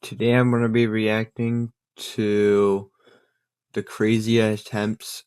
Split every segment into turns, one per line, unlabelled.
Today I'm going to be reacting to the crazy attempts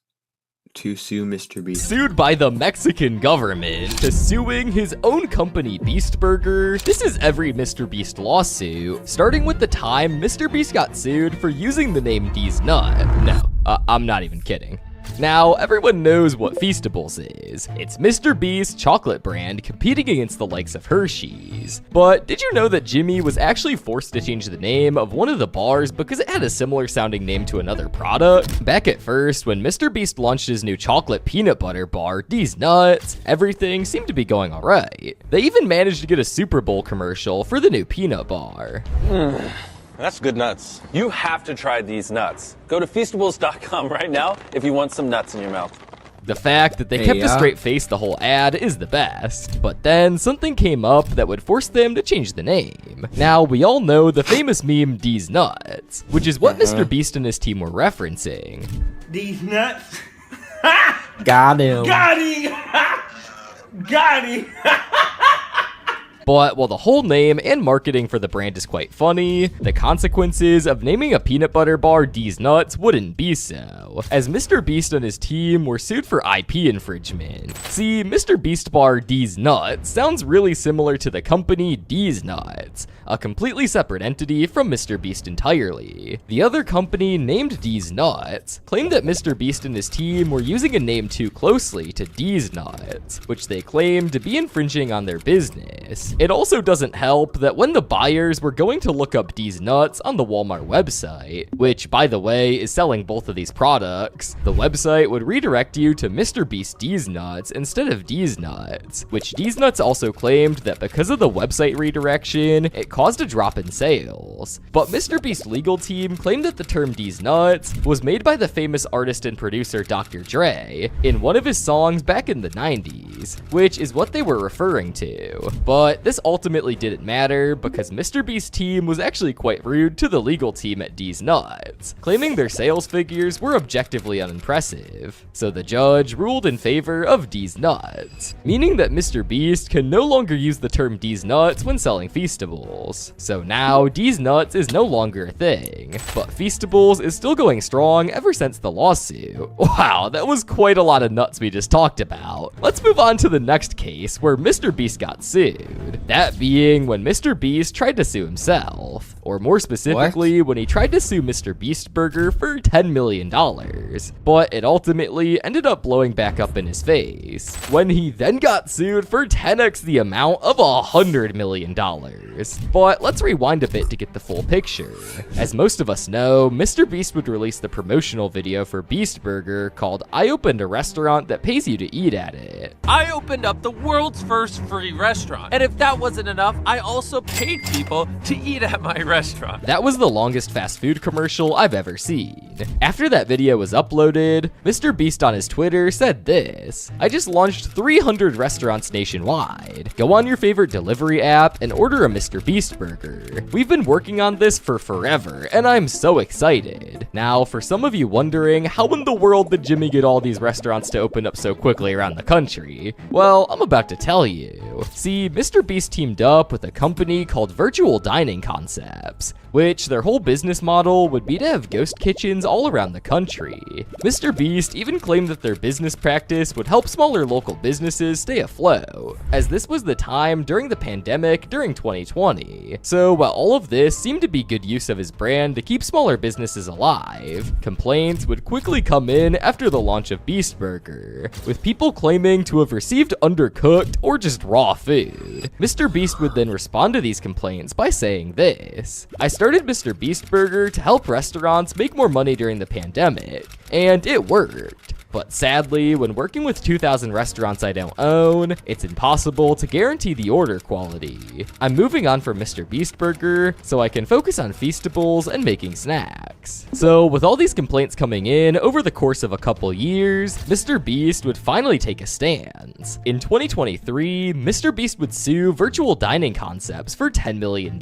to sue MrBeast.
Sued by the Mexican government to suing his own company, Beast Burger. This is every MrBeast lawsuit, starting with the time MrBeast got sued for using the name D's Nut. No, I'm not even kidding. Now, everyone knows what Feastables is. It's MrBeast's chocolate brand competing against the likes of Hershey's. But did you know that Jimmy was actually forced to change the name of one of the bars because it had a similar sounding name to another product? Back at first, when MrBeast launched his new chocolate peanut butter bar, D's Nuts, everything seemed to be going alright. They even managed to get a Super Bowl commercial for the new peanut bar.
That's good nuts. You have to try these nuts. Go to Feastables.com right now if you want some nuts in your mouth.
The fact that they kept a straight face the whole ad is the best. But then something came up that would force them to change the name. Now, we all know the famous meme D's Nuts, which is what MrBeast and his team were referencing.
These nuts.
Got him.
Got him. Got him.
But while the whole name and marketing for the brand is quite funny, the consequences of naming a peanut butter bar D's Nuts wouldn't be so, as MrBeast and his team were sued for IP infringement. See, MrBeast bar D's Nuts sounds really similar to the company D's Nuts, a completely separate entity from MrBeast entirely. The other company, named D's Nuts, claimed that MrBeast and his team were using a name too closely to D's Nuts, which they claimed to be infringing on their business. It also doesn't help that when the buyers were going to look up D's Nuts on the Walmart website, which, by the way, is selling both of these products, the website would redirect you to MrBeast D's Nuts instead of D's Nuts, which D's Nuts also claimed that because of the website redirection, it caused a drop in sales. But MrBeast's legal team claimed that the term D's Nuts was made by the famous artist and producer Dr. Dre in one of his songs back in the 90s, which is what they were referring to. But this ultimately didn't matter because MrBeast's team was actually quite rude to the legal team at D's Nuts, claiming their sales figures were objectively unimpressive. So the judge ruled in favor of D's Nuts, meaning that MrBeast can no longer use the term D's Nuts when selling Feastables. So now D's Nuts is no longer a thing, but Feastables is still going strong ever since the lawsuit. Wow, that was quite a lot of nuts we just talked about. Let's move on to the next case where MrBeast got sued. That being when MrBeast tried to sue himself, or more specifically, when he tried to sue MrBeast Burger for $10 million, but it ultimately ended up blowing back up in his face, when he then got sued for 10x the amount of $100 million. But let's rewind a bit to get the full picture. As most of us know, MrBeast would release the promotional video for Beast Burger called "I Opened a Restaurant That Pays You to Eat at It."
I opened up the world's first free restaurant, and if that wasn't enough, I also paid people to eat at my restaurant.
That was the longest fast food commercial I've ever seen. After that video was uploaded, MrBeast on his Twitter said this: "I just launched 300 restaurants nationwide. Go on your favorite delivery app and order a MrBeast burger. We've been working on this for forever, and I'm so excited." Now, for some of you wondering, how in the world did Jimmy get all these restaurants to open up so quickly around the country? Well, I'm about to tell you. See, MrBeast teamed up with a company called Virtual Dining Concepts, which their whole business model would be to have ghost kitchens all around the country. MrBeast even claimed that their business practice would help smaller local businesses stay afloat, as this was the time during the pandemic during 2020. So while all of this seemed to be good use of his brand to keep smaller businesses alive, complaints would quickly come in after the launch of Beast Burger, with people claiming to have received undercooked or just raw food. MrBeast would then respond to these complaints by saying this: "I started MrBeast Burger to help restaurants make more money during the pandemic, and it worked. But sadly, when working with 2,000 restaurants I don't own, it's impossible to guarantee the order quality. I'm moving on from MrBeast Burger so I can focus on Feastables and making snacks." X. So with all these complaints coming in over the course of a couple years, MrBeast would finally take a stance. In 2023, MrBeast would sue Virtual Dining Concepts for $10 million,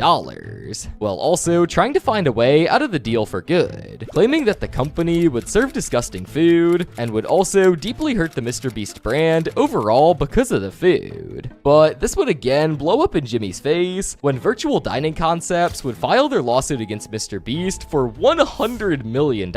while also trying to find a way out of the deal for good, claiming that the company would serve disgusting food and would also deeply hurt the MrBeast brand overall because of the food. But this would again blow up in Jimmy's face when Virtual Dining Concepts would file their lawsuit against MrBeast for $100 million,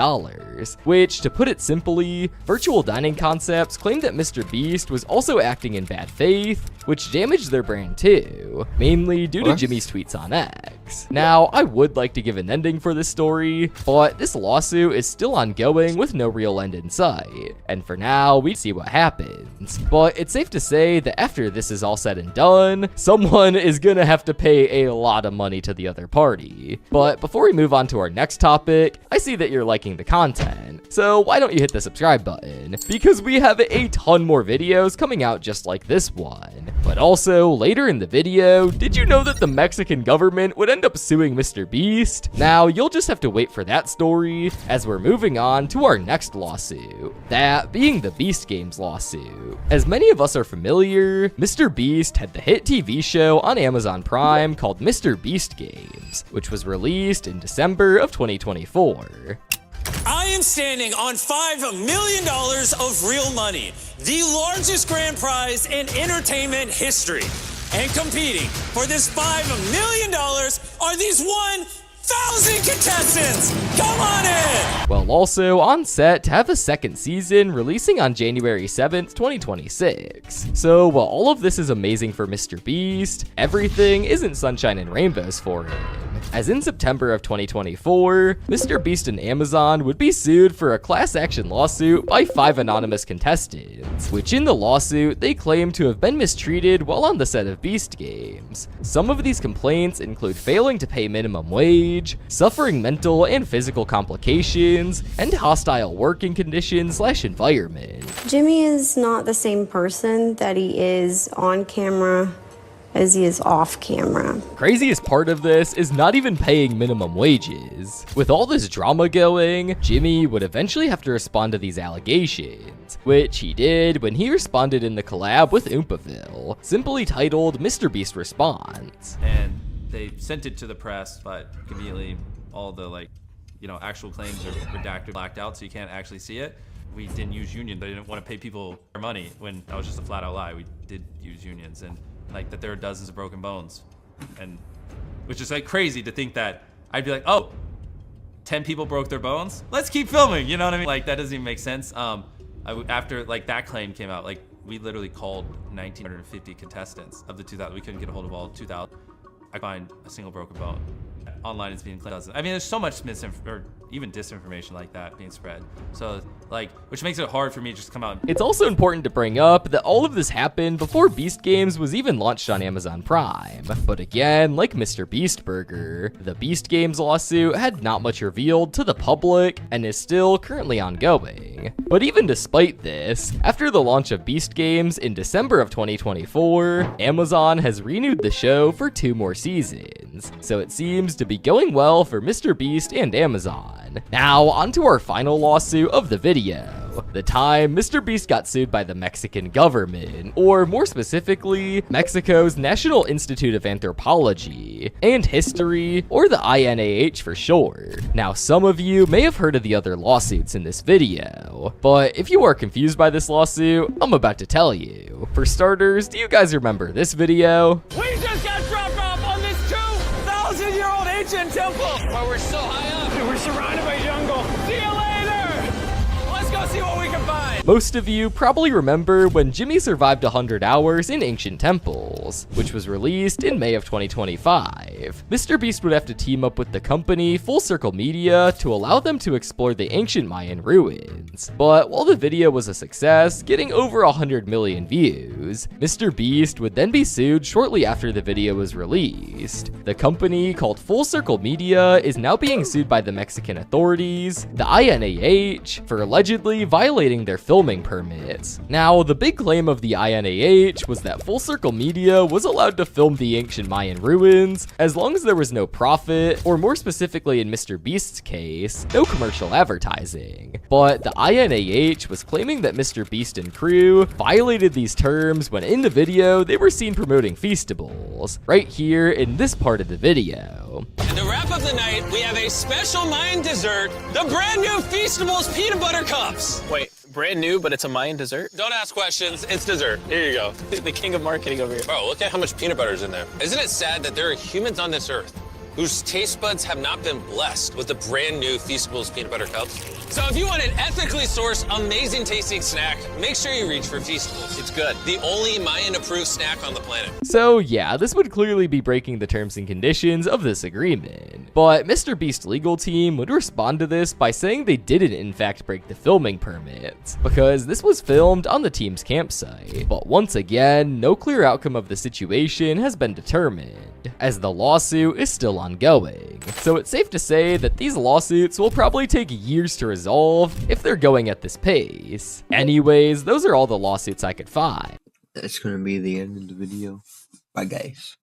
which, to put it simply, Virtual Dining Concepts claimed that MrBeast was also acting in bad faith, which damaged their brand too, mainly due to Jimmy's tweets on X. Now, I would like to give an ending for this story, but this lawsuit is still ongoing with no real end in sight, and for now, we see what happens. But it's safe to say that after this is all said and done, someone is gonna have to pay a lot of money to the other party. But before we move on to our next topic, I see that you're liking the content, so why don't you hit the subscribe button? Because we have a ton more videos coming out just like this one. But also, later in the video, did you know that the Mexican government would end up suing MrBeast? Now, you'll just have to wait for that story, as we're moving on to our next lawsuit, that being the Beast Games lawsuit. As many of us are familiar, MrBeast had the hit TV show on Amazon Prime called MrBeast Games, which was released in December of 2024.
I am standing on $5 million of real money, the largest grand prize in entertainment history. And competing for this $5 million are these 1,000 contestants. Come on in!
Well, also on set to have a second season releasing on January 7th, 2026. So while all of this is amazing for MrBeast, everything isn't sunshine and rainbows for him. As in September of 2024, MrBeast and Amazon would be sued for a class action lawsuit by 5 anonymous contestants, which in the lawsuit they claim to have been mistreated while on the set of Beast Games. Some of these complaints include failing to pay minimum wage, suffering mental and physical complications, and hostile working conditions / environment.
Jimmy is not the same person that he is on camera as he is off camera.
Craziest part of this is not even paying minimum wages. With all this drama going, Jimmy would eventually have to respond to these allegations, which he did when he responded in the collab with Oompaville, simply titled MrBeast Response.
And they sent it to the press, but conveniently all the actual claims are redacted, blacked out, so you can't actually see it. We didn't use unions. They didn't want to pay people their money, when that was just a flat out lie. We did use unions, and that there are dozens of broken bones, and which is crazy to think that I'd be like, oh, 10 people broke their bones, let's keep filming, you know what I mean? That doesn't even make sense. After that claim came out, we literally called 1,950 contestants of the 2,000. We couldn't get a hold of all 2,000. I find a single broken bone. Online it's being claimed. I mean, there's so much or even disinformation like that being spread. So which makes it hard for me to just come out.
It's also important to bring up that all of this happened before Beast Games was even launched on Amazon Prime. But again, like MrBeast Burger, the Beast Games lawsuit had not much revealed to the public and is still currently ongoing. But even despite this, after the launch of Beast Games in December of 2024, Amazon has renewed the show for 2 more seasons. So it seems to be going well for MrBeast and Amazon. Now, onto our final lawsuit of the video. The time MrBeast got sued by the Mexican government, or more specifically, Mexico's National Institute of Anthropology and History, or the INAH for short. Now, some of you may have heard of the other lawsuits in this video, but if you are confused by this lawsuit, I'm about to tell you. For starters, do you guys remember this video?
We just got dropped off on this 2,000-year-old ancient temple!
Well, we're so high up.
We're surrounded by jungle. See you later! Let's go see what we can find!
Most of you probably remember when Jimmy survived 100 hours in Ancient Temples, which was released in May of 2025. MrBeast would have to team up with the company Full Circle Media to allow them to explore the ancient Mayan ruins. But while the video was a success, getting over 100 million views, MrBeast would then be sued shortly after the video was released. The company, called Full Circle Media, is now being sued by the Mexican authorities, the INAH, for allegedly essentially violating their filming permits. Now, the big claim of the INAH was that Full Circle Media was allowed to film the ancient Mayan ruins as long as there was no profit, or more specifically in MrBeast's case, no commercial advertising. But the INAH was claiming that MrBeast and crew violated these terms when in the video they were seen promoting Feastables, right here in this part of the video.
And to wrap up the night, we have a special Mayan dessert, the brand new Feastables Peanut Butter Cups.
Wait, brand new, but it's a Mayan dessert?
Don't ask questions. It's dessert. Here you go.
The king of marketing over here.
Bro, look at how much peanut butter is in there. Isn't it sad that there are humans on this earth whose taste buds have not been blessed with the brand new Feastables Peanut Butter Cups?
So if you want an ethically sourced, amazing tasting snack, make sure you reach for Feastables.
It's good. The only Mayan-approved snack on the planet.
So yeah, this would clearly be breaking the terms and conditions of this agreement. But MrBeast's legal team would respond to this by saying they didn't in fact break the filming permits, because this was filmed on the team's campsite. But once again, no clear outcome of the situation has been determined, as the lawsuit is still ongoing. So it's safe to say that these lawsuits will probably take years to resolve if they're going at this pace. Anyways, those are all the lawsuits I could find.
That's gonna be the end of the video. Bye, guys.